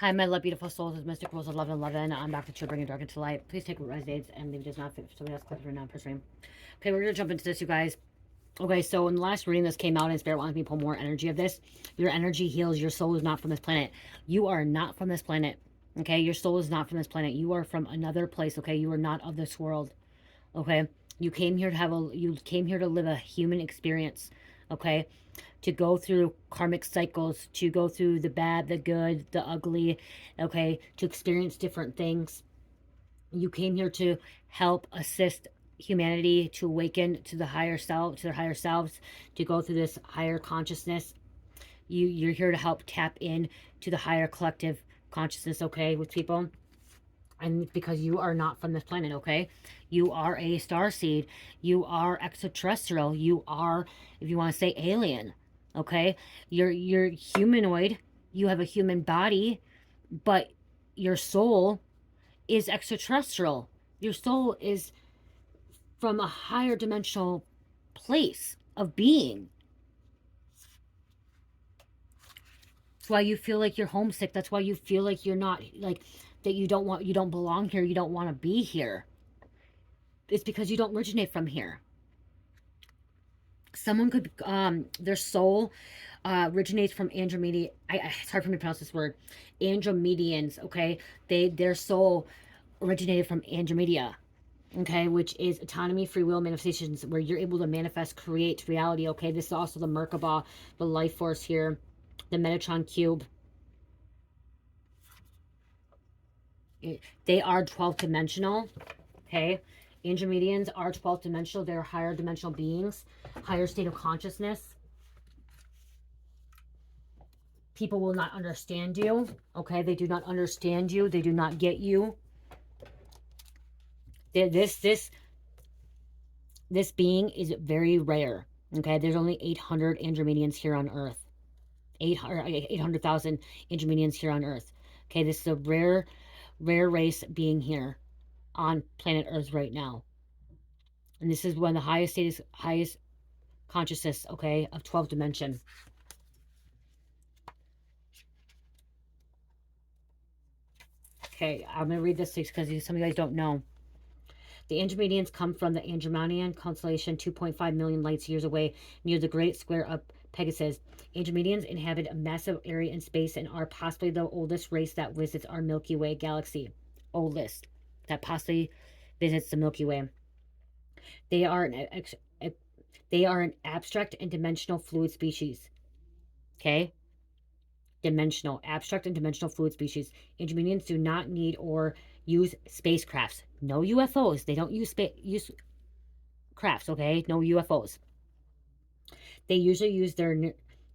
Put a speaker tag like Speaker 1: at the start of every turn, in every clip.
Speaker 1: Hi, my love, beautiful souls. It's Mystic Rules of Love and 11. I'm Dr. Chill, bringing dark into light. Please take what resonates and leave it does not fit for somebody else. Click right now, press stream. Okay, we're going to jump into this, you guys. Okay, so in the last reading, this came out and Spirit wants me to pull more energy of this. Your energy heals. Your soul is not from this planet. You are not from this planet. Okay, your soul is not from this planet. You are from another place. Okay, you are not of this world. Okay, you came here to live a human experience. Okay, to go through karmic cycles, to go through the bad, the good, the ugly, okay, to experience different things. You came here to help assist humanity to awaken to the higher self, to their higher selves, to go through this higher consciousness. You're here to help tap in to the higher collective consciousness, okay, with people. And because you are not from this planet, okay? You are a starseed. You are extraterrestrial. You are, if you want to say, alien, okay? You're humanoid. You have a human body, but your soul is extraterrestrial. Your soul is from a higher dimensional place of being. That's why you feel like you're homesick. That's why you feel like you're not, like, that you don't belong here. You don't want to be here. It's because you don't originate from here. Someone could, their soul originates from Andromedan. It's hard for me to pronounce this word. Andromedians, okay? Their soul originated from Andromeda, okay? Which is autonomy, free will, manifestations, where you're able to manifest, create reality, okay? This is also the Merkaba, the life force here, the Metatron cube. They are 12th dimensional, okay? Andromedians are 12th dimensional. They're higher dimensional beings, higher state of consciousness. People will not understand you, okay? They do not understand you. They do not get you. This being is very rare, okay? There's only 800 Andromedians here on Earth. 800,000 Andromedians here on Earth. Okay, this is a rare race being here on planet Earth right now. And this is one of the highest consciousness, okay, of 12th dimension. Okay, I'm going to read this because some of you guys don't know. The Andromedians come from the Andromedan constellation 2.5 million light years away near the Great Square of Pegasus. Andromedians inhabit a massive area in space and are possibly the oldest race that visits our Milky Way galaxy. Oldest that possibly visits the Milky Way. They are an abstract and dimensional fluid species. Okay? Dimensional, abstract and dimensional fluid species. Andromedians do not need or use spacecrafts. No UFOs. They don't use crafts, okay? No UFOs. They usually use their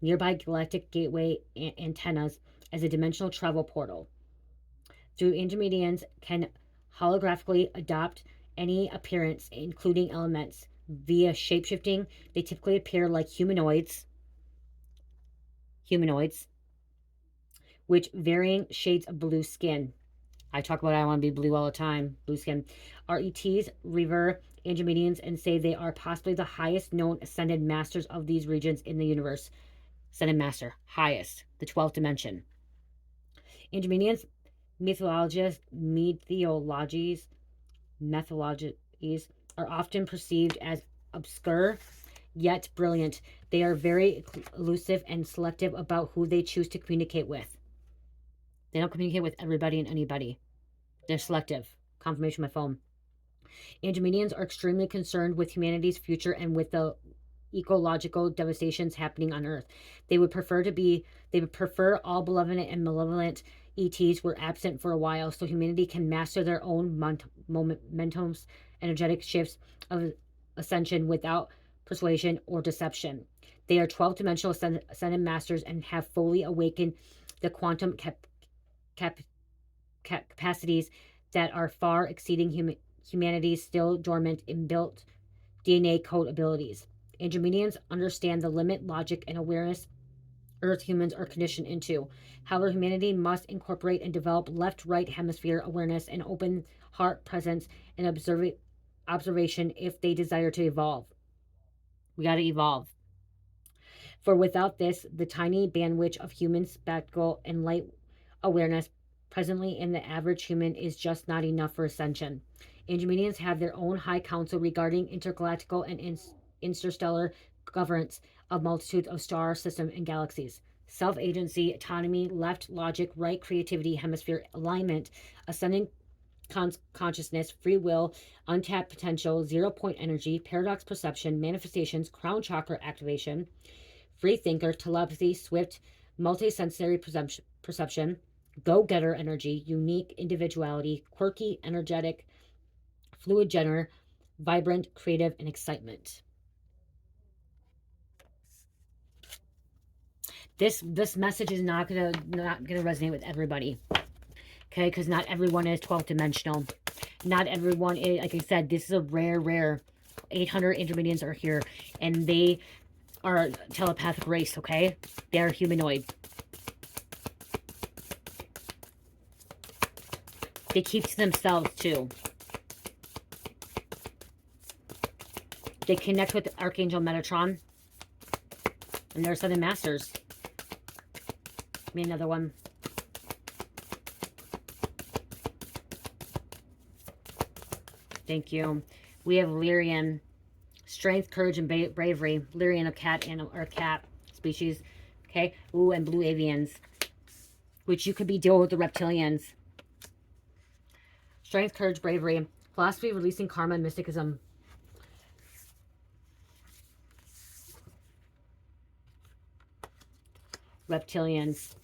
Speaker 1: nearby galactic gateway antennas as a dimensional travel portal. Through Andromedians can holographically adopt any appearance, including elements, via shapeshifting. They typically appear like humanoids, with varying shades of blue skin. I talk about I want to be blue all the time, blue skin. RETs revere Andromedians and say they are possibly the highest known ascended masters of these regions in the universe. Ascended master, highest, the 12th dimension. Andromedians methodologies are often perceived as obscure yet brilliant. They are very elusive and selective about who they choose to communicate with. They don't communicate with everybody and anybody. They're selective. Confirmation on my phone. Andromedians are extremely concerned with humanity's future and with the ecological devastations happening on Earth. They would prefer all benevolent and malevolent ETs were absent for a while so humanity can master their own momentums, energetic shifts of ascension without persuasion or deception. They are 12-dimensional ascended masters and have fully awakened the quantum capacities that are far exceeding humanity's still dormant inbuilt DNA code abilities. Andromedians understand the limit, logic, and awareness Earth humans are conditioned into. However, humanity must incorporate and develop left-right hemisphere awareness and open heart presence and observation if they desire to evolve. We got to evolve. For without this, the tiny bandwidth of human spectacle and light awareness presently in the average human is just not enough for ascension. Andromedians have their own high council regarding intergalactical and interstellar governance of multitudes of star systems and galaxies. Self-agency, autonomy, left logic, right creativity, hemisphere alignment, ascending consciousness, free will, untapped potential, 0 point energy, paradox perception, manifestations, crown chakra activation, free thinker, telepathy, swift, multisensory perception, go-getter energy, unique individuality, quirky, energetic, fluid generator, vibrant, creative, and excitement. This message is not gonna resonate with everybody. Okay, because not everyone is 12th dimensional. Not everyone is, like I said, this is a rare 800 Andromedians are here, and they are a telepathic race, okay? They're humanoid. They keep to themselves, too. They connect with Archangel Metatron, and they're Southern Masters. Give me another one. Thank you. We have Lyan, strength, courage, and bravery. Lyan, a cat animal or cat species. Okay. Ooh, and Blue Avians, which you could be dealing with the Reptilians. Strength, courage, bravery. Philosophy, releasing karma, and mysticism. Reptilians.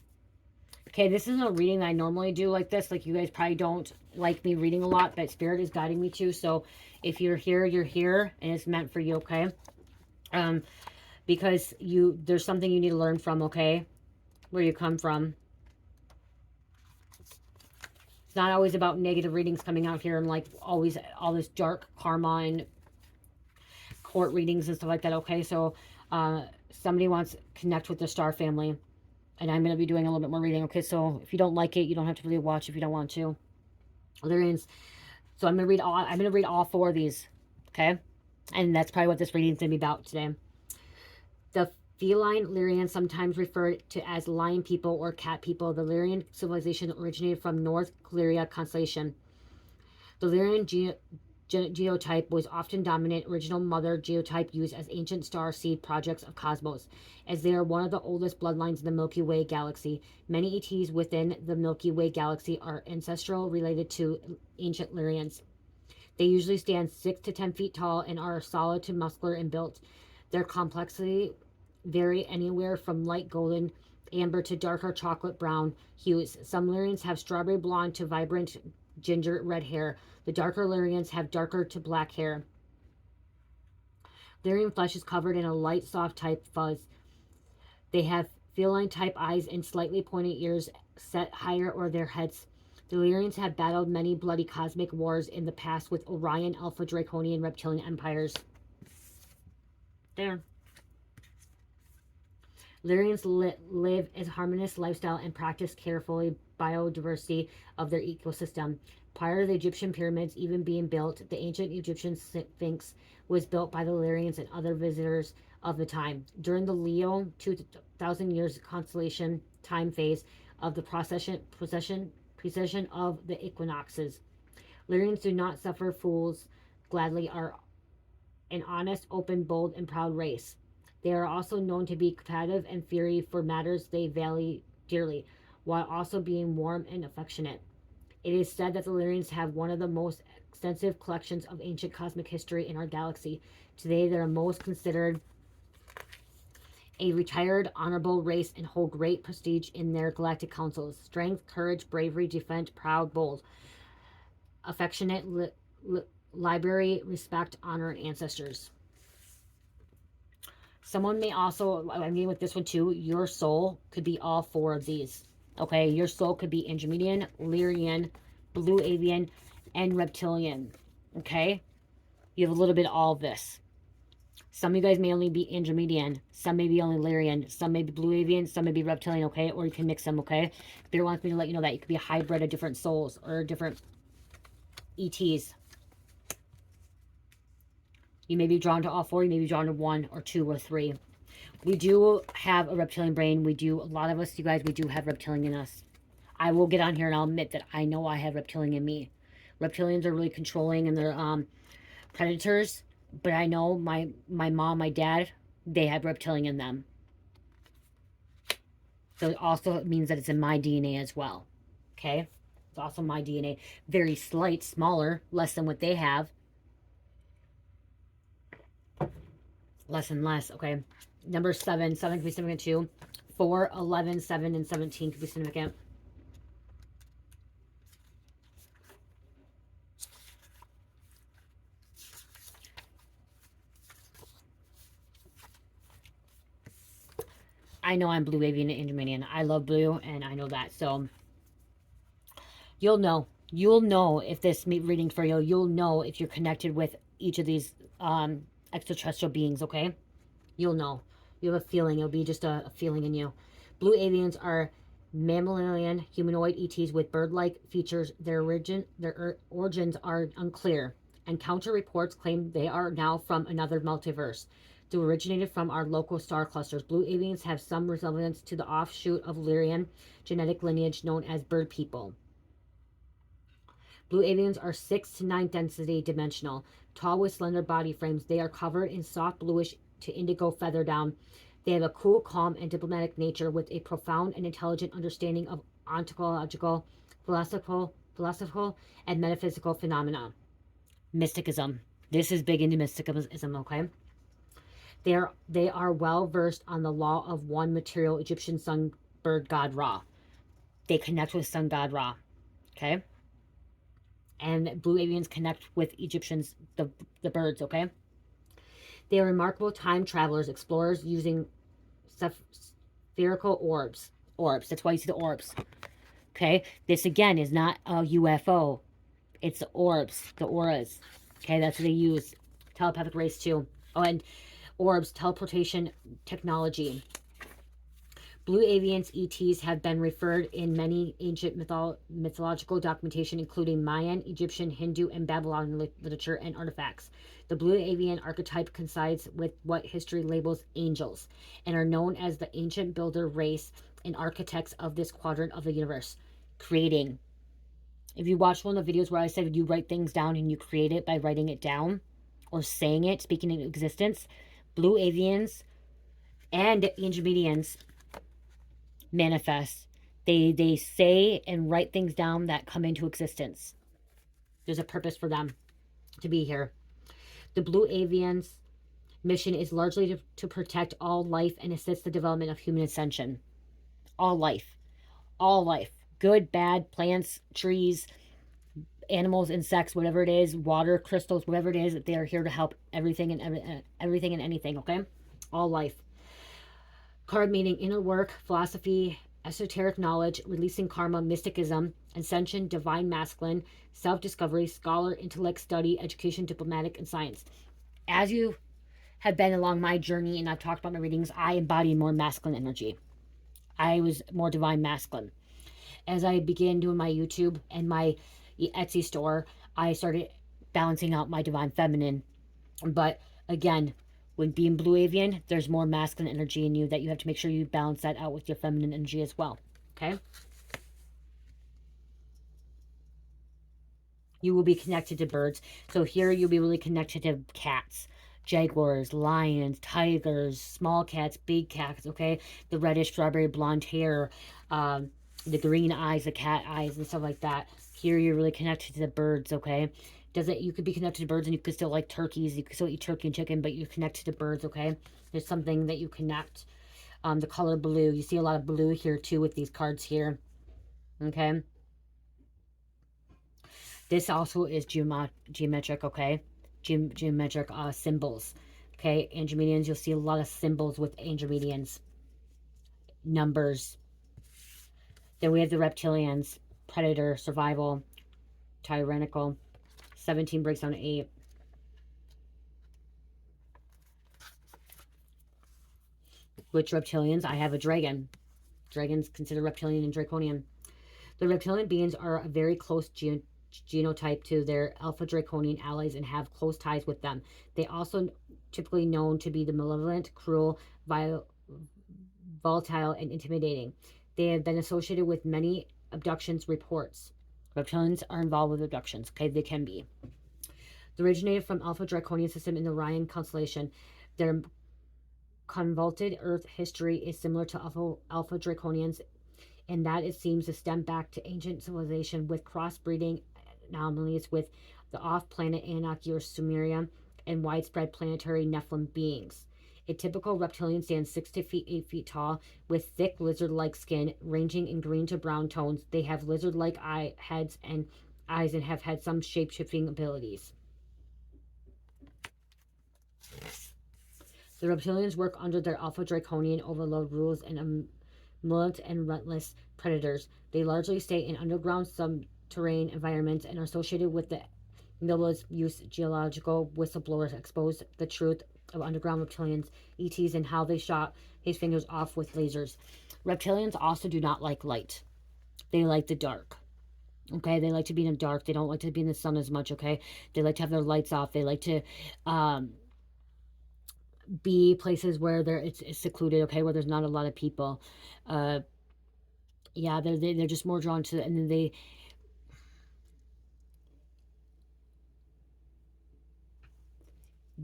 Speaker 1: Okay, this isn't a reading that I normally do like this. Like, you guys probably don't like me reading a lot, but Spirit is guiding me to. So if you're here, and it's meant for you, okay? Because there's something you need to learn from, okay? Where you come from. It's not always about negative readings coming out here and like always all this dark karma and court readings and stuff like that, okay? So somebody wants to connect with the star family. And I'm going to be doing a little bit more reading, okay? So if you don't like it, you don't have to really watch if you don't want to. Lyrians. So I'm going to read all 4 of these, okay? And that's probably what this reading is going to be about today. The feline Lyrians, sometimes referred to as lion people or cat people. The Lyrian civilization originated from North Cleria constellation. The Lyrian geotype was often dominant original mother geotype used as ancient star seed projects of cosmos, as they are one of the oldest bloodlines in the Milky Way galaxy. Many ETs within the Milky Way galaxy are ancestral related to ancient Lyrians. They usually stand 6 to 10 feet tall and are solid to muscular and built. Their complexity vary anywhere from light golden amber to darker chocolate brown hues. Some Lyrians have strawberry blonde to vibrant ginger red hair. The darker Lyrians have darker to black hair. Lyrian flesh is covered in a light, soft type fuzz. They have feline type eyes and slightly pointed ears set higher or their heads. The Lyrians have battled many bloody cosmic wars in the past with Orion, Alpha, Draconian, Reptilian empires. There. Lyrians live a harmonious lifestyle and practice carefully biodiversity of their ecosystem. Prior to the Egyptian pyramids even being built, the ancient Egyptian Sphinx was built by the Lyrians and other visitors of the time. During the Leo 2,000 years constellation time phase of the precession of the equinoxes, Lyrians do not suffer fools gladly, are an honest, open, bold, and proud race. They are also known to be competitive and fiery for matters they value dearly, while also being warm and affectionate. It is said that the Lyrians have one of the most extensive collections of ancient cosmic history in our galaxy. Today, they are most considered a retired, honorable race and hold great prestige in their galactic councils. Strength, courage, bravery, defense, proud, bold, affectionate, library, respect, honor, and ancestors. Someone may also, I'm getting with this one too, your soul could be all 4 of these. Okay, your soul could be Andromedan, Lyan, Blue Avian, and Reptilian. Okay, you have a little bit of all of this. Some of you guys may only be Andromedan, some may be only Lyan, some may be Blue Avian, some may be Reptilian, okay? Or you can mix them, okay? Spirit wants me to let you know that you could be a hybrid of different souls or different ETs. You may be drawn to all 4, you may be drawn to 1 or 2 or 3. We do have a reptilian brain. A lot of us, you guys, we do have reptilian in us. I will get on here and I'll admit that I know I have reptilian in me. Reptilians are really controlling and they're predators, but I know my mom, my dad, they have reptilian in them. So it also means that it's in my DNA as well. Okay? It's also my DNA. Very slight, smaller, less than what they have. Less and less, okay? Number 7. 7 could be significant too. 4, 11, 7, and 17 could be significant. I know I'm Blue Avian and Andromedan. I love blue, and I know that. So, you'll know. You'll know if this reading for you. You'll know if you're connected with each of these extraterrestrial beings, okay? You'll know. You'll have a feeling. It'll be just a feeling in you. Blue Avians are mammalian humanoid ETs with bird-like features. Their origins are unclear, and counter reports claim they are now from another multiverse. They originated from our local star clusters. Blue Avians have some resemblance to the offshoot of Lyan genetic lineage known as bird people. Blue Avians are 6 to 9 density dimensional, tall with slender body frames. They are covered in soft bluish to indigo feather down. They have a cool, calm, and diplomatic nature with a profound and intelligent understanding of ontological, philosophical, and metaphysical phenomena. Mysticism. This is big into mysticism, okay? They are well versed on the law of one material Egyptian sun bird god Ra. They connect with sun god Ra, okay? And Blue Avians connect with Egyptians, the birds, okay? They are remarkable time travelers, explorers using spherical orbs. That's why you see the orbs. Okay? This, again, is not a UFO. It's the orbs, the auras. Okay? That's what they use. Telepathic race, too. Oh, and orbs, teleportation technology. Blue Avians ETs have been referred in many ancient mythological documentation, including Mayan, Egyptian, Hindu, and Babylonian literature and artifacts. The Blue Avian archetype coincides with what history labels angels, and are known as the ancient builder race and architects of this quadrant of the universe, creating. If you watch one of the videos where I said you write things down and you create it by writing it down, or saying it, speaking in existence, Blue Avians and Andromedians manifest. They say and write things down that come into existence. There's a purpose for them to be here. The Blue Avians mission is largely to protect all life and assist the development of human ascension. All life. All life. Good, bad, plants, trees, animals, insects, whatever it is, water, crystals, whatever it is, they are here to help everything and everything and anything, okay? All life. Card meaning inner work, philosophy, esoteric knowledge, releasing karma, mysticism, ascension, divine masculine, self-discovery, scholar, intellect, study, education, diplomatic, and science. As you have been along my journey and I've talked about my readings, I embody more masculine energy. I was more divine masculine. As I began doing my YouTube and my Etsy store, I started balancing out my divine feminine. But again, when being Blue Avian, there's more masculine energy in you that you have to make sure you balance that out with your feminine energy as well. Okay? You will be connected to birds. So here you'll be really connected to cats, jaguars, lions, tigers, small cats, big cats, okay? The reddish strawberry blonde hair, the green eyes, the cat eyes, and stuff like that. Here you're really connected to the birds, okay? You could be connected to birds and you could still like turkeys. You could still eat turkey and chicken, but you're connected to birds, okay? There's something that you connect. The color blue. You see a lot of blue here too with these cards here, okay? This also is geometric, okay? Geometric symbols, okay? Andromedians, you'll see a lot of symbols with Andromedians. Numbers. Then we have the Reptilians. Predator, survival, tyrannical. 17 breaks down to 8. Which Reptilians? I have a dragon. Dragons considered Reptilian and Draconian. The Reptilian beings are a very close genotype to their Alpha Draconian allies and have close ties with them. They also typically known to be the malevolent, cruel, volatile, and intimidating. They have been associated with many abductions reports. Reptilians are involved with abductions. Okay, they can be. They originated from Alpha Draconian system in the Orion constellation. Their convoluted Earth history is similar to Alpha Draconians in that it seems to stem back to ancient civilization with crossbreeding anomalies with the off-planet Anunnaki or Sumeria and widespread planetary Nephilim beings. A typical reptilian stands 6 to 8 feet tall with thick lizard-like skin ranging in green to brown tones. They have lizard-like heads and eyes and have had some shape-shifting abilities. The reptilians work under their Alpha Draconian overload rules and malevolent and relentless predators. They largely stay in underground subterranean environments and are associated with the Nobles use geological whistleblowers expose the truth of underground reptilians, ETs, and how they shot his fingers off with lasers. Reptilians also do not like light. They like the dark. Okay, they like to be in the dark. They don't like to be in the sun as much, okay? They like to have their lights off. They like to be places where it's secluded, okay, where there's not a lot of people. Yeah, they're just more drawn to, and then they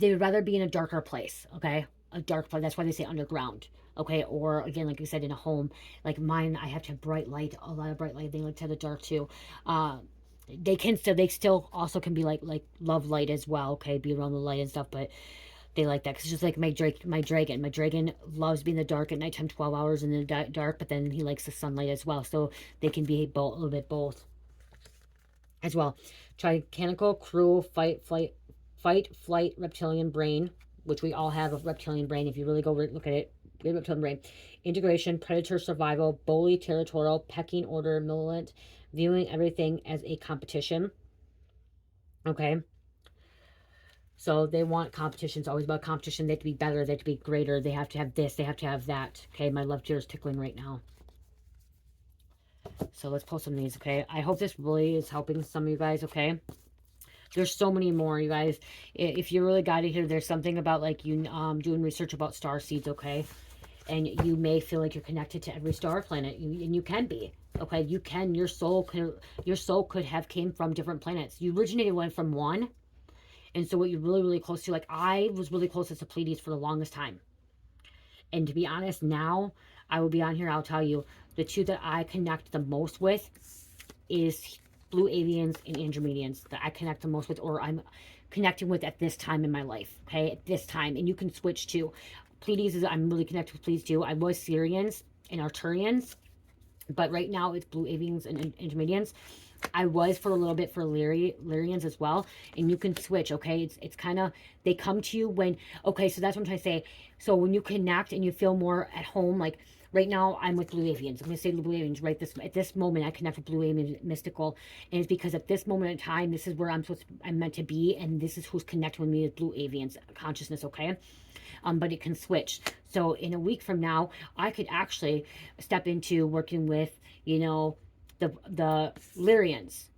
Speaker 1: would rather be in a darker place, okay? A dark place. That's why they say underground, okay? Or again, like you said, in a home like mine, I have to have bright light, a lot of bright light. They like to have the dark too. They still also can be like love light as well, okay? Be around the light and stuff, but they like that because it's just like my dragon. My dragon loves being in the dark at nighttime, 12 hours in the dark, but then he likes the sunlight as well. So they can be both, a little bit both as well. Tyrannical, cruel, fight, flight, reptilian brain, which we all have a reptilian brain. If you really go look at it, reptilian brain. Integration, predator survival, bully, territorial, pecking order, malevolent, viewing everything as a competition. Okay. So they want competition. It's always about competition. They have to be better. They have to be greater. They have to have this. They have to have that. Okay, my love tear is tickling right now. So let's post some of these, okay? I hope this really is helping some of you guys, okay? There's so many more, you guys. If you really got it here, there's something about, like, you doing research about star seeds, okay? And you may feel like you're connected to every star planet. And you can be, okay? You can. Your soul could have came from different planets. You originated from one. And so what you're really, really close to, like I was really closest to Pleiades for the longest time. And to be honest, now I will be on here, I'll tell you, the two that I connect the most with is Blue Avians and Andromedians that I connect the most with, or I'm connecting with at this time in my life, okay? At this time. And you can switch to Pleiades. I'm really connected with Pleiades too. I was Sirians and Arcturians, but right now it's Blue Avians and Andromedians. I was for a little bit for Lyrians as well. And you can switch, okay? It's kind of, they come to you when, okay, so that's what I'm trying to say. So when you connect and you feel more at home, like right now I'm with Blue Avians. I'm going to say Blue Avians right at this moment. I connect with Blue Avian Mystical. And it's because at this moment in time, this is where I'm meant to be. And this is who's connecting with me with Blue Avians consciousness, okay? But it can switch. So in a week from now, I could actually step into working with, you know, the Lyrians.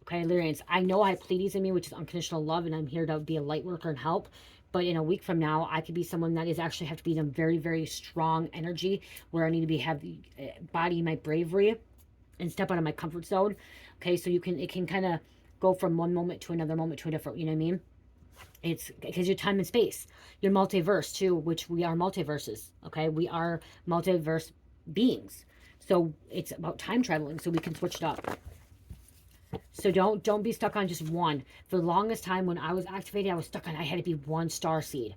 Speaker 1: Okay, Lyrians. I know I have Pleiades in me, which is unconditional love, and I'm here to be a light worker and help. But in a week from now, I could be someone that is actually have to be in a very, very strong energy where I need to have the body my bravery and step out of my comfort zone. Okay, so it can kind of go from one moment to another moment to a different, you know what I mean? It's because you're time and space. You're multiverse too, which we are multiverses. Okay, we are multiverse beings. So it's about time traveling, so we can switch it up. So don't be stuck on just one. For the longest time when I was activated, I was stuck on I had to be one star seed.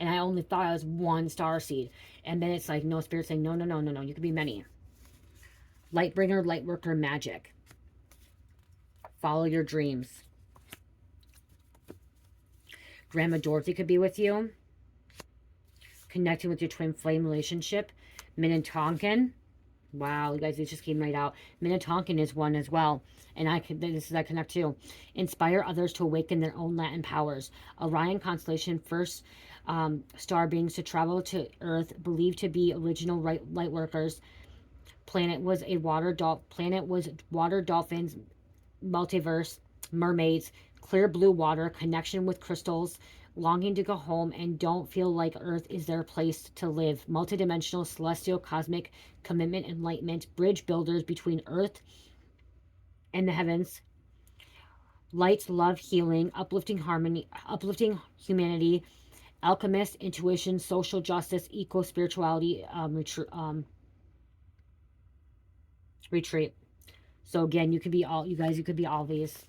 Speaker 1: And I only thought I was one star seed. And then it's like, no, Spirit saying, no, you can be many. Light bringer, light worker, magic. Follow your dreams. Grandma Dorothy could be with you. Connecting with your twin flame relationship. Minnetonkan. Wow, you guys, it just came right out. Minnetonkan is one as well. And I connect too. Inspire others to awaken their own Latin powers. Orion constellation, first star beings to travel to Earth, believed to be original light workers. Planet was water dolphins, multiverse, mermaids, clear blue water, connection with crystals, longing to go home and don't feel like Earth is their place to live. Multidimensional, celestial, cosmic, commitment, enlightenment, bridge builders between Earth and the heavens. Light, love, healing, uplifting harmony, uplifting humanity, alchemist, intuition, social justice, eco-spirituality, retreat. So again, you could be all, you guys, you could be all these.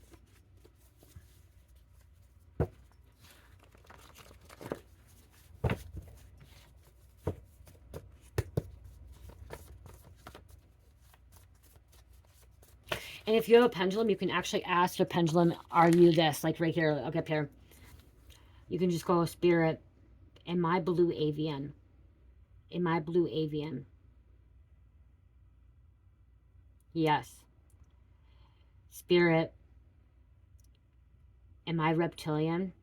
Speaker 1: And if you have a pendulum, you can actually ask the pendulum, are you this? Like right here, I'll get up here. You can just go, Spirit, am I blue avian? Am I blue avian? Yes. Spirit, am I reptilian?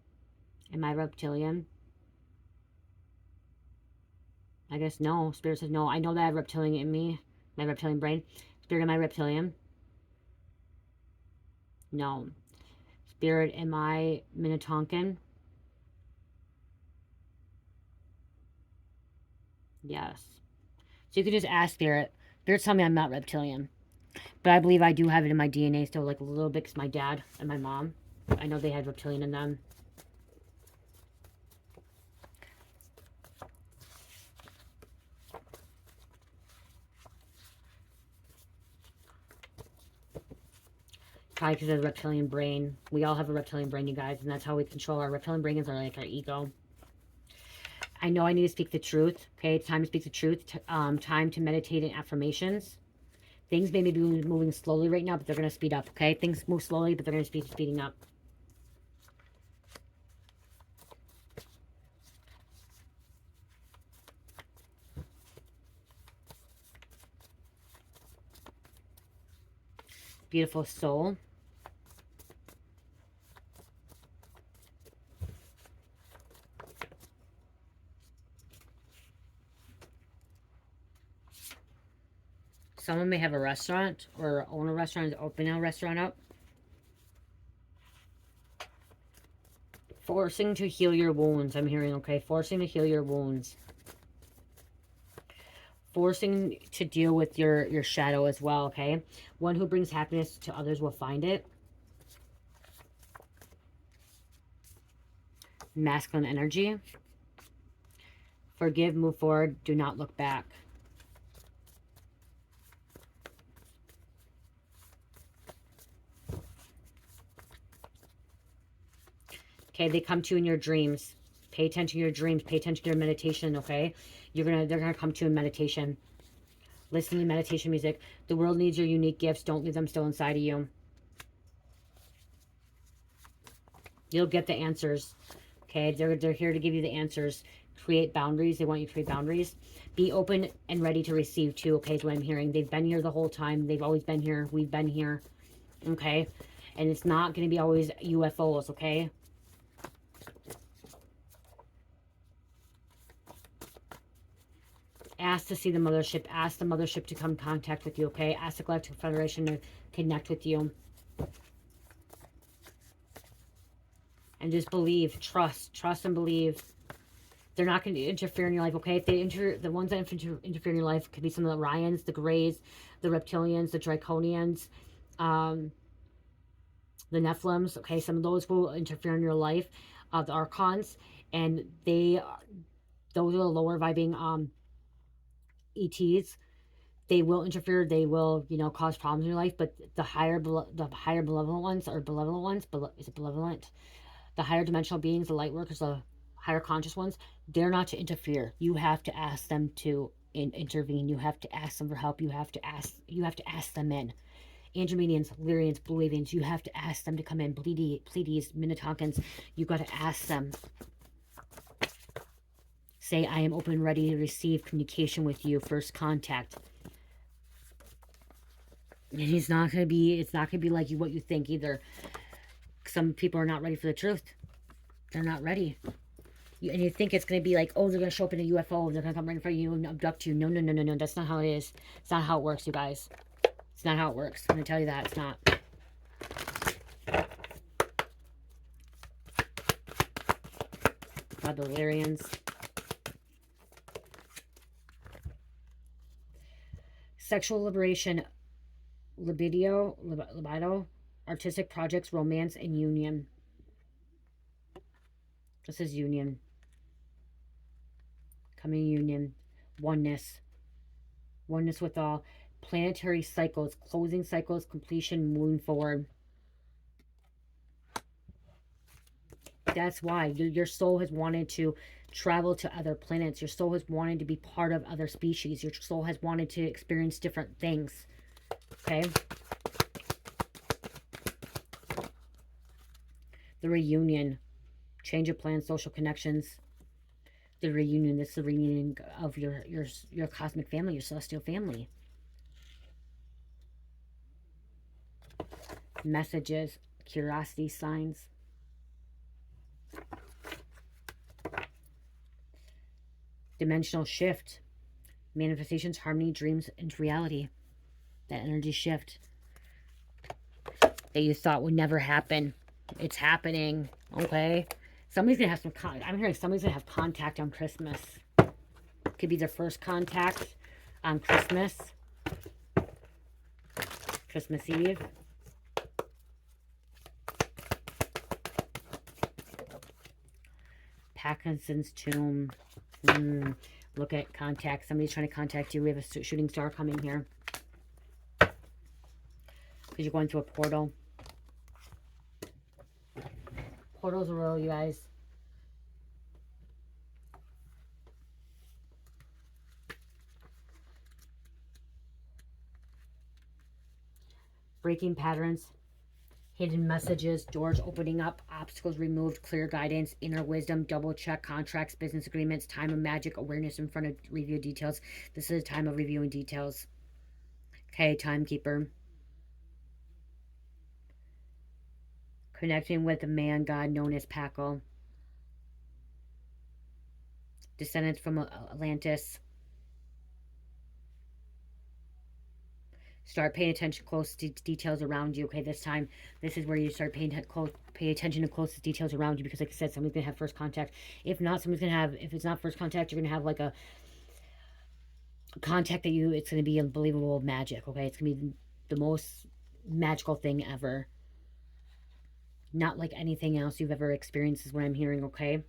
Speaker 1: Am I reptilian? I guess no. Spirit says no. I know that I have reptilian in me. My reptilian brain. Spirit, am I reptilian? No. Spirit, am I Minnetonkan? Yes. So you can just ask Spirit. Spirit, tell me I'm not reptilian. But I believe I do have it in my DNA still, like a little bit, because my dad and my mom, I know they had reptilian in them. Probably because of the reptilian brain. We all have a reptilian brain, you guys, and that's how we control our reptilian brains, are like our ego. I know I need to speak the truth. Okay, it's time to speak the truth. Time to meditate in affirmations. Things may be moving slowly right now, but they're going to speed up. Okay, things move slowly, but they're going to be speeding up. Beautiful soul. Someone may have a restaurant or own a restaurant, open a restaurant up. Forcing to heal your wounds, I'm hearing, okay? Forcing to heal your wounds. Forcing to deal with your shadow as well, okay? One who brings happiness to others will find it. Masculine energy. Forgive, move forward, do not look back. Okay, they come to you in your dreams. Pay attention to your dreams. Pay attention to your meditation, okay? They're gonna come to you in meditation. Listen to meditation music. The world needs your unique gifts. Don't leave them still inside of you. You'll get the answers. Okay, they're here to give you the answers. Create boundaries. They want you to create boundaries. Be open and ready to receive too, okay, is what I'm hearing. They've been here the whole time. They've always been here. We've been here. Okay? And it's not going to be always UFOs, okay? Ask to see the mothership. Ask the mothership to come in contact with you, okay? Ask the Galactic Federation to connect with you. And just believe, trust and believe. They're not going to interfere in your life, okay? If they the ones that interfere in your life could be some of the Ryans, the Greys, the Reptilians, the Draconians, the Nephilims, okay? Some of those will interfere in your life, the Archons, and those are the lower vibing ETs. They will interfere. They will, cause problems in your life. But the higher benevolent ones, or benevolent ones, is it benevolent? The higher dimensional beings, the light workers, the higher conscious ones, they're not to interfere. You have to ask them to intervene. You have to ask them for help. You have to ask them in. Andromedians, Lyrians, Blue Avians, you have to ask them to come in. Pleiades, Minnetonkaans, you got to ask them. Say, I am open and ready to receive communication with you. First contact. And it's not going to be like what you think either. Some people are not ready for the truth. They're not ready. And you think it's going to be like, oh, they're going to show up in a UFO. They're going to come right in front of you and abduct you. No. That's not how it is. It's not how it works, you guys. It's not how it works. I'm going to tell you that. It's not. called the Lyrians. Sexual liberation, libido, artistic projects, romance, and union. This is union. Coming union. Oneness. Oneness with all. Planetary cycles, closing cycles, completion, moving forward. That's why your soul has wanted to travel to other planets. Your soul has wanted to be part of other species. Your soul has wanted to experience different things. Okay? The reunion. Change of plans, social connections. The reunion. This is the reunion of your cosmic family, your celestial family. Messages. Curiosity signs. Dimensional shift. Manifestations, harmony, dreams into reality. That energy shift that you thought would never happen. It's happening. Okay? Somebody's going to have some... I'm hearing somebody's going to have contact on Christmas. Could be their first contact on Christmas. Christmas Eve. Parkinson's tomb. Look at contact. Somebody's trying to contact you. We have a shooting star coming here. Because you're going through a portal. Portals are real, you guys. Breaking patterns. Hidden messages, doors opening up, obstacles removed, clear guidance, inner wisdom, double check, contracts, business agreements, time of magic, awareness in front of review details. This is a time of reviewing details. Okay, timekeeper. Connecting with a man god known as Paco. Descendants from Atlantis. Start paying attention close to details around you. Okay, this time, this is where you start pay attention to closest details around you, because like I said, somebody's going to have first contact. If not, somebody's going to have, if it's not first contact, you're going to have like a contact that it's going to be unbelievable magic. Okay, it's going to be the most magical thing ever. Not like anything else you've ever experienced is what I'm hearing, okay?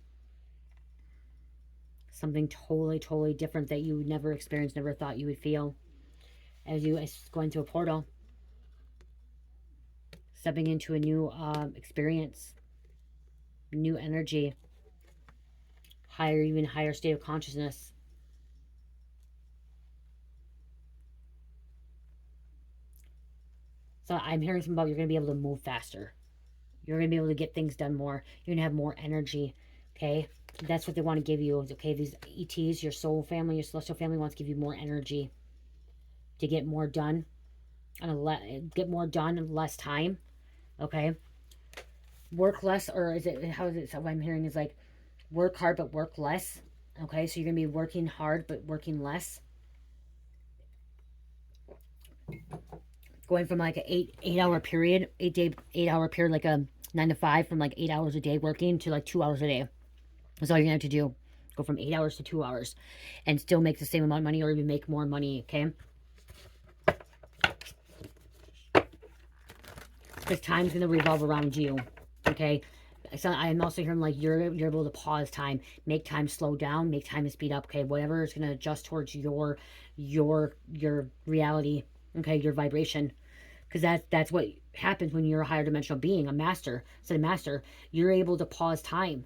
Speaker 1: Something totally, totally different that you never experienced, never thought you would feel. As you going through a portal, stepping into a new experience, new energy, even higher state of consciousness. So I'm hearing something about you're going to be able to move faster. You're going to be able to get things done more. You're going to have more energy, okay? That's what they want to give you, okay? These ETs, your soul family, your celestial family wants to give you more energy. To get more done get more done in less time. Okay, work less, or is it, how is it, so what I'm hearing is like work hard but work less. Okay, so you're gonna be working hard but working less, going from like an 8 hour period, 8 hour period, like a 9 to 5, from like 8 hours a day working to like 2 hours a day. That's all you're gonna have to do. Go from 8 hours to 2 hours and still make the same amount of money, or even make more money. Okay, because time's going to revolve around you, okay? So I'm also hearing like you're able to pause time, make time slow down, make time speed up, okay? Whatever is going to adjust towards your reality, okay? Your vibration, because that's what happens when you're a higher dimensional being, a master. So the master, you're able to pause time.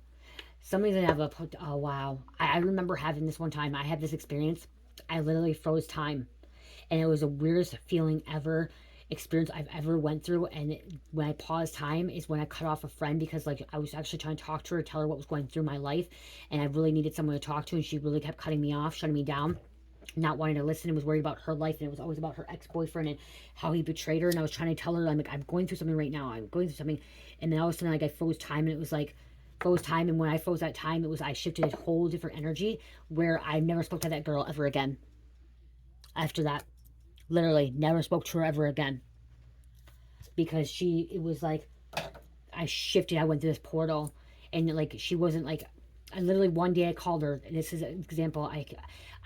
Speaker 1: Somebody's going to have oh wow. I remember having this one time. I had this experience. I literally froze time, and it was the weirdest feeling ever. Experience I've ever went through. And when I paused time is when I cut off a friend, because like I was actually trying to talk to her, tell her what was going through my life, and I really needed someone to talk to, and she really kept cutting me off, shutting me down, not wanting to listen, and was worried about her life, and it was always about her ex-boyfriend and how he betrayed her. And I was trying to tell her, I'm like, I'm going through something right now, I'm going through something. And then all of a sudden, like, I froze time, and it was like froze time, and when I froze that time, it was I shifted a whole different energy where I never spoke to that girl ever again. After that, literally never spoke to her ever again. Because it was like, I shifted, I went through this portal, and like, she wasn't like, I literally one day I called her. And this is an example.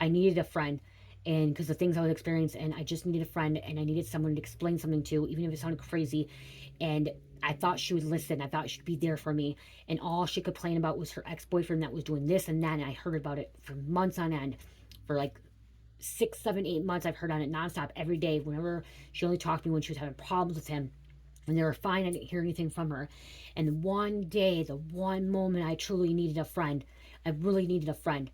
Speaker 1: I needed a friend, and because the things I was experiencing, and I just needed a friend, and I needed someone to explain something to, even if it sounded crazy. And I thought she would listen. I thought she'd be there for me. And all she complained about was her ex-boyfriend that was doing this and that. And I heard about it for months on end, for like 6, 7, 8 months. I've heard on it nonstop every day. Whenever she only talked to me when she was having problems with him. When they were fine, I didn't hear anything from her. And one day, the one moment I truly needed a friend, I really needed a friend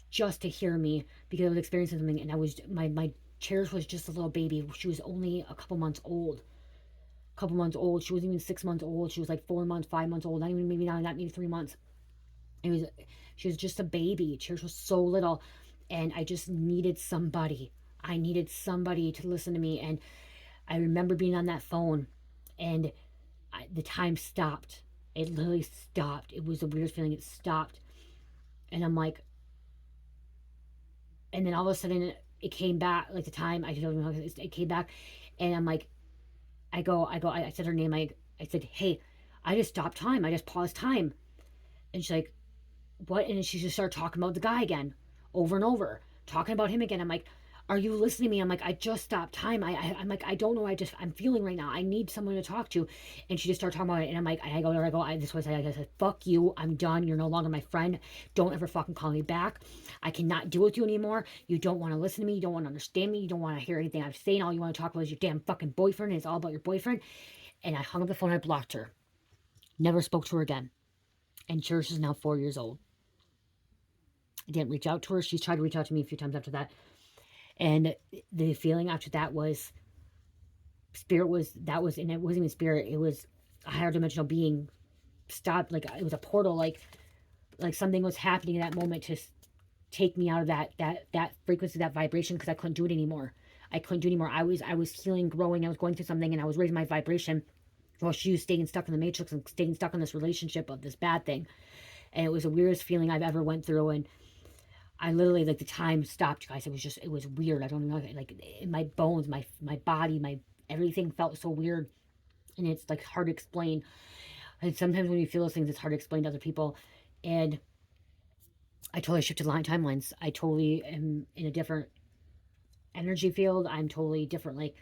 Speaker 1: just to hear me, because I was experiencing something, and I was my Cherish was just a little baby. She was only a couple months old. Couple months old. She wasn't even 6 months old. She was like 4 months, 5 months old. Not even, maybe not, maybe 3 months. It was She was just a baby. Cherish was so little, and I just needed somebody. I needed somebody to listen to me. And I remember being on that phone, and the time stopped. It literally stopped. It was the weirdest feeling. It stopped. And I'm like, and then all of a sudden it came back, like the time, I don't know, it came back. And I'm like, I said her name. I said, hey, I just stopped time. I just paused time. And she's like, what? And then she just started talking about the guy again, over and over, talking about him again. I'm like, are you listening to me? I'm like, I just stopped time. I'm like, I don't know. I'm feeling right now. I need someone to talk to. And she just started talking about it. And I'm like, this was, I said, fuck you. I'm done. You're no longer my friend. Don't ever fucking call me back. I cannot deal with you anymore. You don't want to listen to me. You don't want to understand me. You don't want to hear anything I'm saying. All you want to talk about is your damn fucking boyfriend. And it's all about your boyfriend. And I hung up the phone. I blocked her. Never spoke to her again. And Cherish is now 4 years old. I didn't reach out to her. She's tried to reach out to me a few times after that. And the feeling after that was, spirit was, and it wasn't even spirit, it was a higher dimensional being stopped, like it was a portal, like something was happening in that moment to take me out of that frequency, that vibration, because I couldn't do it anymore. I was healing, growing, I was going through something, and I was raising my vibration while she was staying stuck in the matrix and staying stuck in this relationship of this bad thing. And it was the weirdest feeling I've ever went through. And I literally, like, the time stopped, guys. It was weird. I don't know, like, in my bones, my body, everything felt so weird. And it's, like, hard to explain. And sometimes when you feel those things, it's hard to explain to other people. And I totally shifted timelines. I totally am in a different energy field. I'm totally different, like,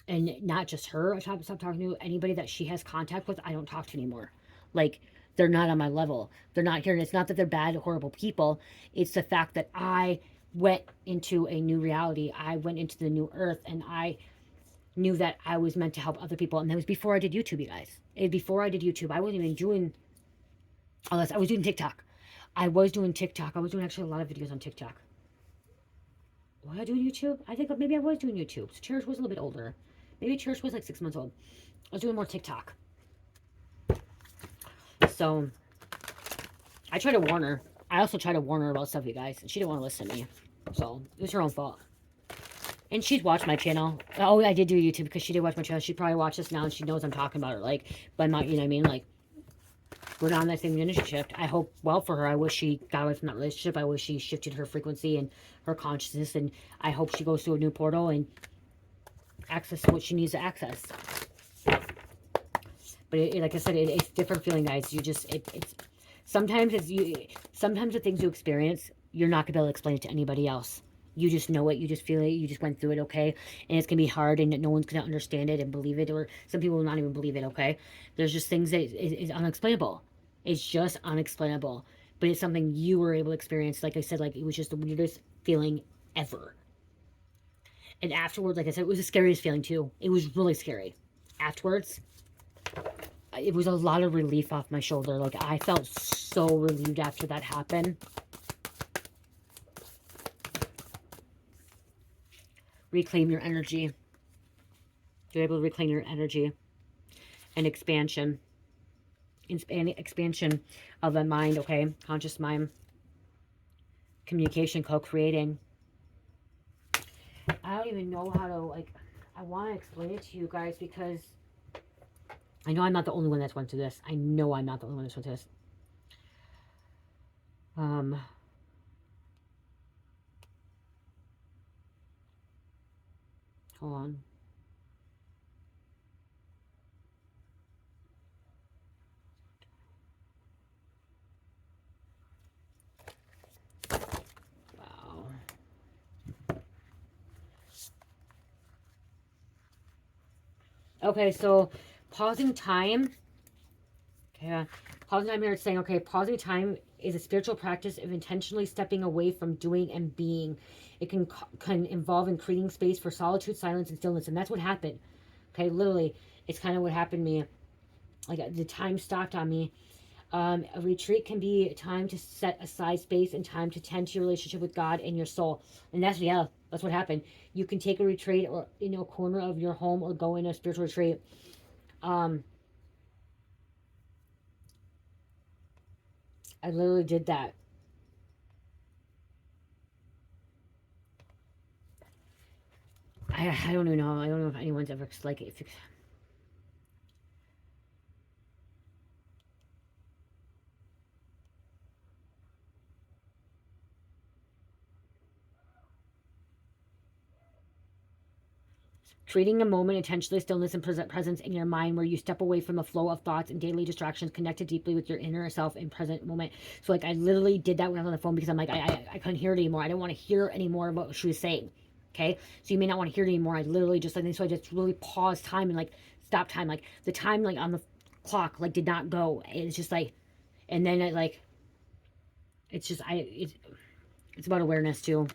Speaker 1: and not just her. I stopped talking to anybody that she has contact with. I don't talk to anymore. Like, they're not on my level. They're not here. And it's not that they're bad, horrible people. It's the fact that I went into a new reality. I went into the new earth, and I knew that I was meant to help other people. And that was before I did YouTube, you guys. It was before I did YouTube. I wasn't even doing all this. I was doing TikTok. I was doing actually a lot of videos on TikTok. Was I doing YouTube? I think maybe I was doing YouTube. So Cherish was a little bit older. Maybe Cherish was like 6 months old. I was doing more TikTok. So I tried to warn her. I also tried to warn her about stuff, you guys. And she didn't want to listen to me. So it was her own fault. And she'd watched my channel. Oh, I did do YouTube because she did watch my channel. She'd probably watch this now and she knows I'm talking about her. Like, but not, you know what I mean? Like, we're not on that same energy shift. I hope well for her. I wish she got away from that relationship. I wish she shifted her frequency and her consciousness. And I hope she goes through a new portal and access what she needs to access. But like I said, it's different feeling, guys. You just, it's sometimes the things you experience, you're not gonna be able to explain it to anybody else. You just know it. You just feel it. You just went through it, okay? And it's gonna be hard, and no one's gonna understand it and believe it, or some people will not even believe it, okay? There's just things that is unexplainable. It's just unexplainable. But it's something you were able to experience. Like I said, like, it was just the weirdest feeling ever. And afterwards, like I said, it was the scariest feeling too. It was really scary. Afterwards, it was a lot of relief off my shoulder. Like, I felt so relieved after that happened. Reclaim your energy. You're able to reclaim your energy and expansion. Expansion of the mind, okay? Conscious mind. Communication, co-creating. I don't even know how to, like, I want to explain it to you guys because I know I'm not the only one that's went through this. I know I'm not the only one that's went through this. Hold on. Okay, so pausing time. Okay, pausing time here, it's saying, okay, pausing time is a spiritual practice of intentionally stepping away from doing and being. It can involve in creating space for solitude, silence, and stillness. And that's what happened. Okay, literally, it's kind of what happened to me. Like, the time stopped on me. A retreat can be a time to set aside space and time to tend to your relationship with God and your soul. And that's, yeah, that's what happened. You can take a retreat or, a corner of your home or go in a spiritual retreat. I literally did that. I don't even know. I don't know if anyone's ever, like, if creating a moment intentionally stillness and presence in your mind where you step away from the flow of thoughts and daily distractions, connected deeply with your inner self in present moment. So, like, I literally did that when I was on the phone because I'm like, I couldn't hear it anymore. I didn't want to hear anymore what she was saying. Okay, so you may not want to hear it anymore. I literally just, like, so I just really paused time and, like, stop time. Like, the time, like, on the clock, like, did not go. It's just like, and then it, like, it's just, it's about awareness too.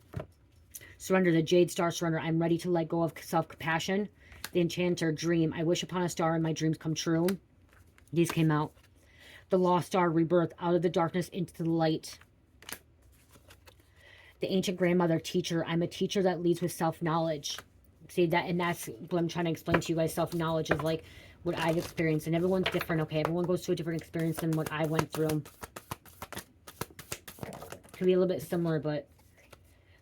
Speaker 1: Surrender, the Jade Star surrender. I'm ready to let go of self-compassion. The Enchanter, dream. I wish upon a star and my dreams come true. These came out. The Lost Star, rebirth. Out of the darkness into the light. The Ancient Grandmother, teacher. I'm a teacher that leads with self-knowledge. See that, and that's what I'm trying to explain to you guys. Self-knowledge is like what I've experienced, and everyone's different. Okay, everyone goes through a different experience than what I went through. Could be a little bit similar, but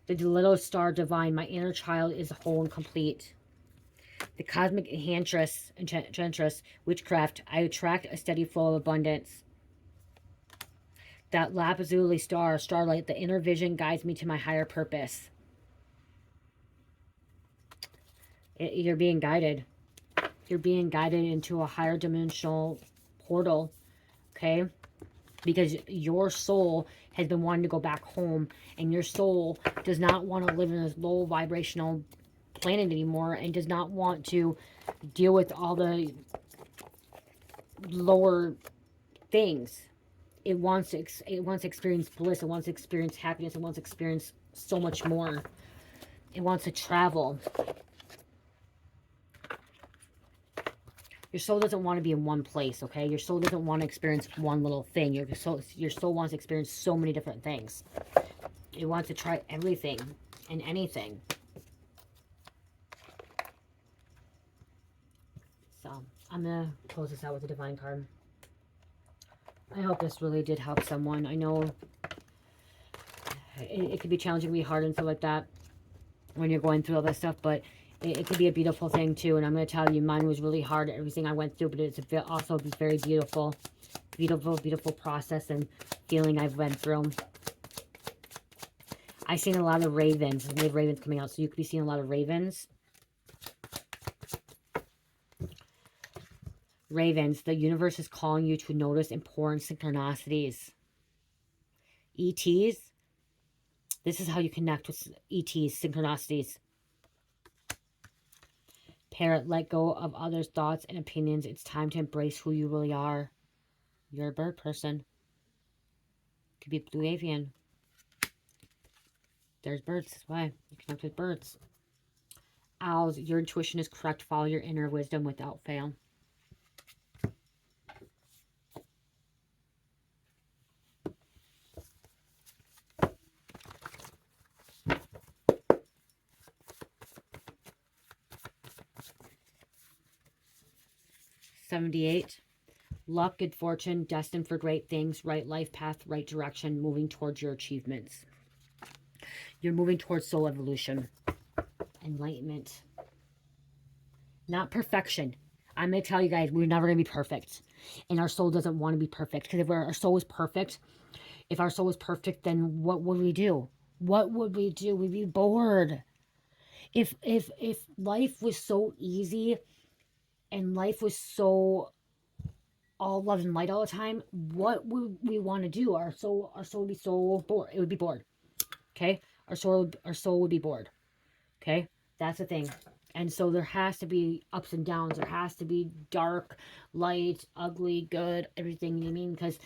Speaker 1: the little star divine, my inner child is whole and complete. The cosmic enchantress, witchcraft, I attract a steady flow of abundance. That lapazuli star, starlight, the inner vision guides me to my higher purpose. You're being guided. You're being guided into a higher dimensional portal, okay? Because your soul has been wanting to go back home, and your soul does not want to live in this low vibrational planet anymore, and does not want to deal with all the lower things. It wants to experience bliss. It wants to experience happiness. It wants to experience so much more. It wants to travel. Your soul doesn't want to be in one place, okay? Your soul doesn't want to experience one little thing. Your soul wants to experience so many different things. It wants to try everything and anything. So, I'm going to close this out with a divine card. I hope this really did help someone. I know it could be challenging, be hard and stuff like that when you're going through all this stuff, but it could be a beautiful thing too. And I'm going to tell you, mine was really hard, everything I went through, but it's also very beautiful. Beautiful process and feeling I've went through. I've seen a lot of ravens. We have ravens coming out, so you could be seeing a lot of ravens. Ravens, the universe is calling you to notice important synchronicities. ETs, this is how you connect with ETs, synchronicities. Parrot, let go of others' thoughts and opinions. It's time to embrace who you really are. You're a bird person. Could be Blue Avian. There's birds. That's why you connect with birds. Owls, your intuition is correct. Follow your inner wisdom without fail. $78. Luck, good fortune, destined for great things, right life path, right direction, moving towards your achievements. You're moving towards soul evolution. Enlightenment. Not perfection. I'm going to tell you guys, we're never going to be perfect. And our soul doesn't want to be perfect. Because if our soul was perfect, then what would we do? What would we do? We'd be bored. If life was so easy and life was so all love and light all the time, what would we want to do? Our soul would be so bored. It would be bored. Okay? Our soul would be bored. Okay? That's the thing. And so there has to be ups and downs. There has to be dark, light, ugly, good, everything, you know what I mean? Because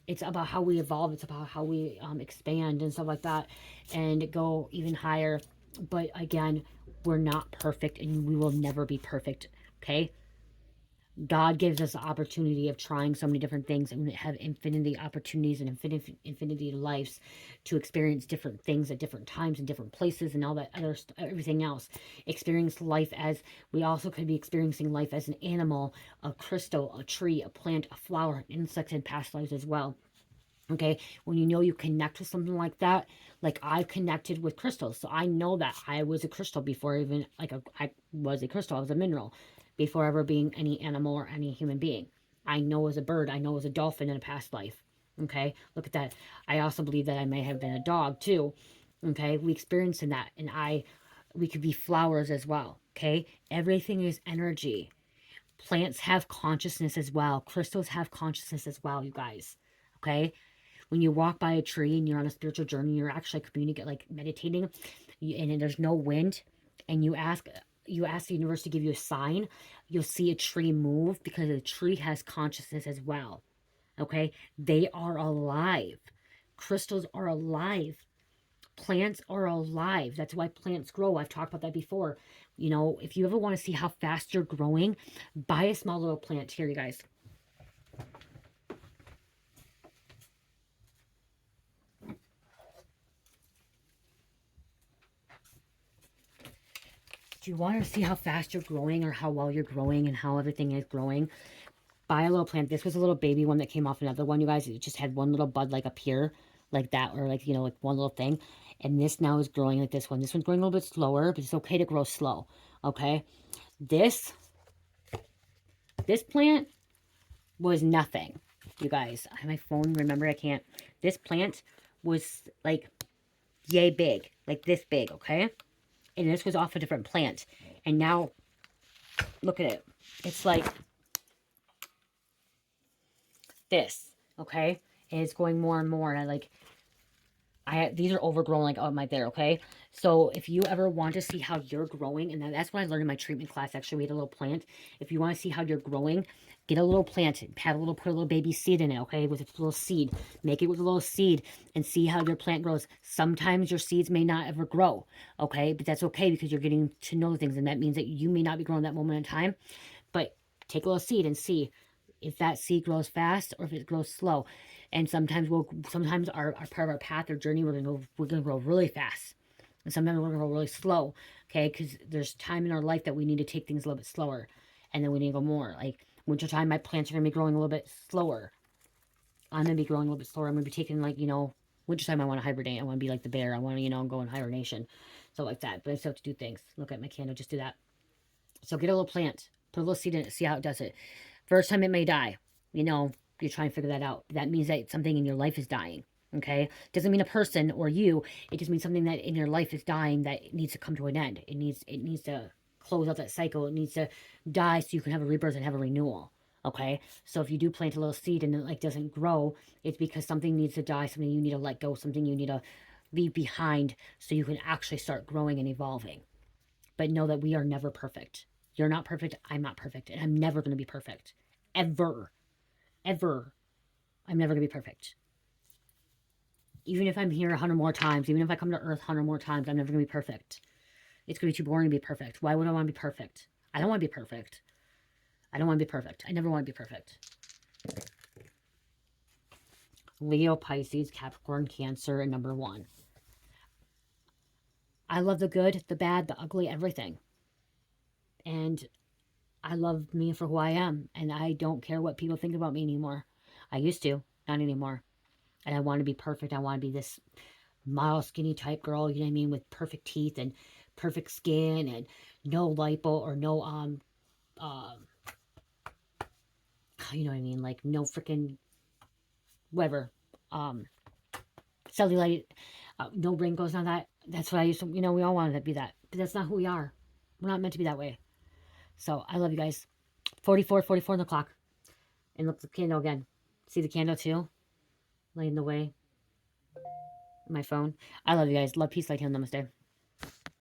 Speaker 1: it's about how we evolve. It's about how we expand and stuff like that and go even higher. But again, we're not perfect and we will never be perfect, okay? God gives us the opportunity of trying so many different things, and we have infinity opportunities and infinity lives to experience different things at different times and different places and all that other everything else. Experience life as we also could be experiencing life as an animal, a crystal, a tree, a plant, a flower, insects in past lives as well. Okay, when you know you connect with something like that, like I connected with crystals, so I know that I was a crystal before even I was a crystal. I was a mineral before ever being any animal or any human being. I know as a bird. I know as a dolphin in a past life. Okay, look at that. I also believe that I may have been a dog too. Okay, we experience in that, and we could be flowers as well. Okay, everything is energy. Plants have consciousness as well. Crystals have consciousness as well, you guys. Okay, when you walk by a tree and you're on a spiritual journey, you're actually communicating, like meditating, and there's no wind, and you ask the universe to give you a sign, you'll see a tree move because the tree has consciousness as well. Okay, they are alive. Crystals are alive. Plants are alive. That's why plants grow. I've talked about that before. You know, if you ever want to see how fast you're growing, buy a small little plant. Here, you guys. Do you want to see how fast you're growing or how well you're growing and how everything is growing? Buy a little plant. This was a little baby one that came off another one, you guys. It just had one little bud like up here, like that, or like, you know, like one little thing. And this now is growing like this one. This one's growing a little bit slower, but it's okay to grow slow, okay? This plant was nothing, you guys. I have my phone. Remember, I can't. This plant was like yay big, like this big, okay? And this was off a different plant. And now, look at it. It's like this, okay? And it's going more and more. And these are overgrown, like on my there, okay? So if you ever want to see how you're growing, and that's what I learned in my treatment class. Actually, we had a little plant. If you want to see how you're growing, get a little plant, put a little baby seed in it, okay? With a little seed. Make it with a little seed and see how your plant grows. Sometimes your seeds may not ever grow, okay? But that's okay because you're getting to know things, and that means that you may not be growing that moment in time. But take a little seed and see if that seed grows fast or if it grows slow. And sometimes our part of our path or journey, we're gonna grow really fast, and sometimes we're gonna grow really slow. Okay, because there's time in our life that we need to take things a little bit slower, and then we need to go more. Like wintertime, my plants are gonna be growing a little bit slower. I'm gonna be growing a little bit slower. I'm gonna be taking, like, you know, wintertime I want to hibernate. I want to be like the bear. I want to, you know, go in hibernation, so like that. But I still have to do things. Look at my candle. Just do that. So get a little plant, put a little seed in it, see how it does it. First time it may die, you know, you're trying to figure that out. That means that something in your life is dying, okay? Doesn't mean a person or you. It just means something that in your life is dying that needs to come to an end. It needs to close out that cycle. It needs to die so you can have a rebirth and have a renewal, okay? So if you do plant a little seed and it like doesn't grow, it's because something needs to die, something you need to let go, something you need to leave behind so you can actually start growing and evolving. But know that we are never perfect. You're not perfect. I'm not perfect. And I'm never going to be perfect. Ever. Ever. I'm never going to be perfect. Even if I'm here 100 more times, even if I come to Earth 100 more times, I'm never going to be perfect. It's going to be too boring to be perfect. Why would I want to be perfect? I don't want to be perfect. I don't want to be perfect. I never want to be perfect. Leo, Pisces, Capricorn, Cancer, and number 1. I love the good, the bad, the ugly, everything. And I love me for who I am, and I don't care what people think about me anymore. I used to, not anymore. And I want to be perfect. I want to be this model, skinny type girl, you know what I mean, with perfect teeth and perfect skin and no lipo or no, you know what I mean, like no freaking, whatever, cellulite, no wrinkles, none of that. That's what I used to, you know, we all wanted to be that. But that's not who we are. We're not meant to be that way. So I love you guys. 44 on the clock. And look at the candle again. See the candle too? Lighting the way. My phone. I love you guys. Love, peace, light, healing. Namaste.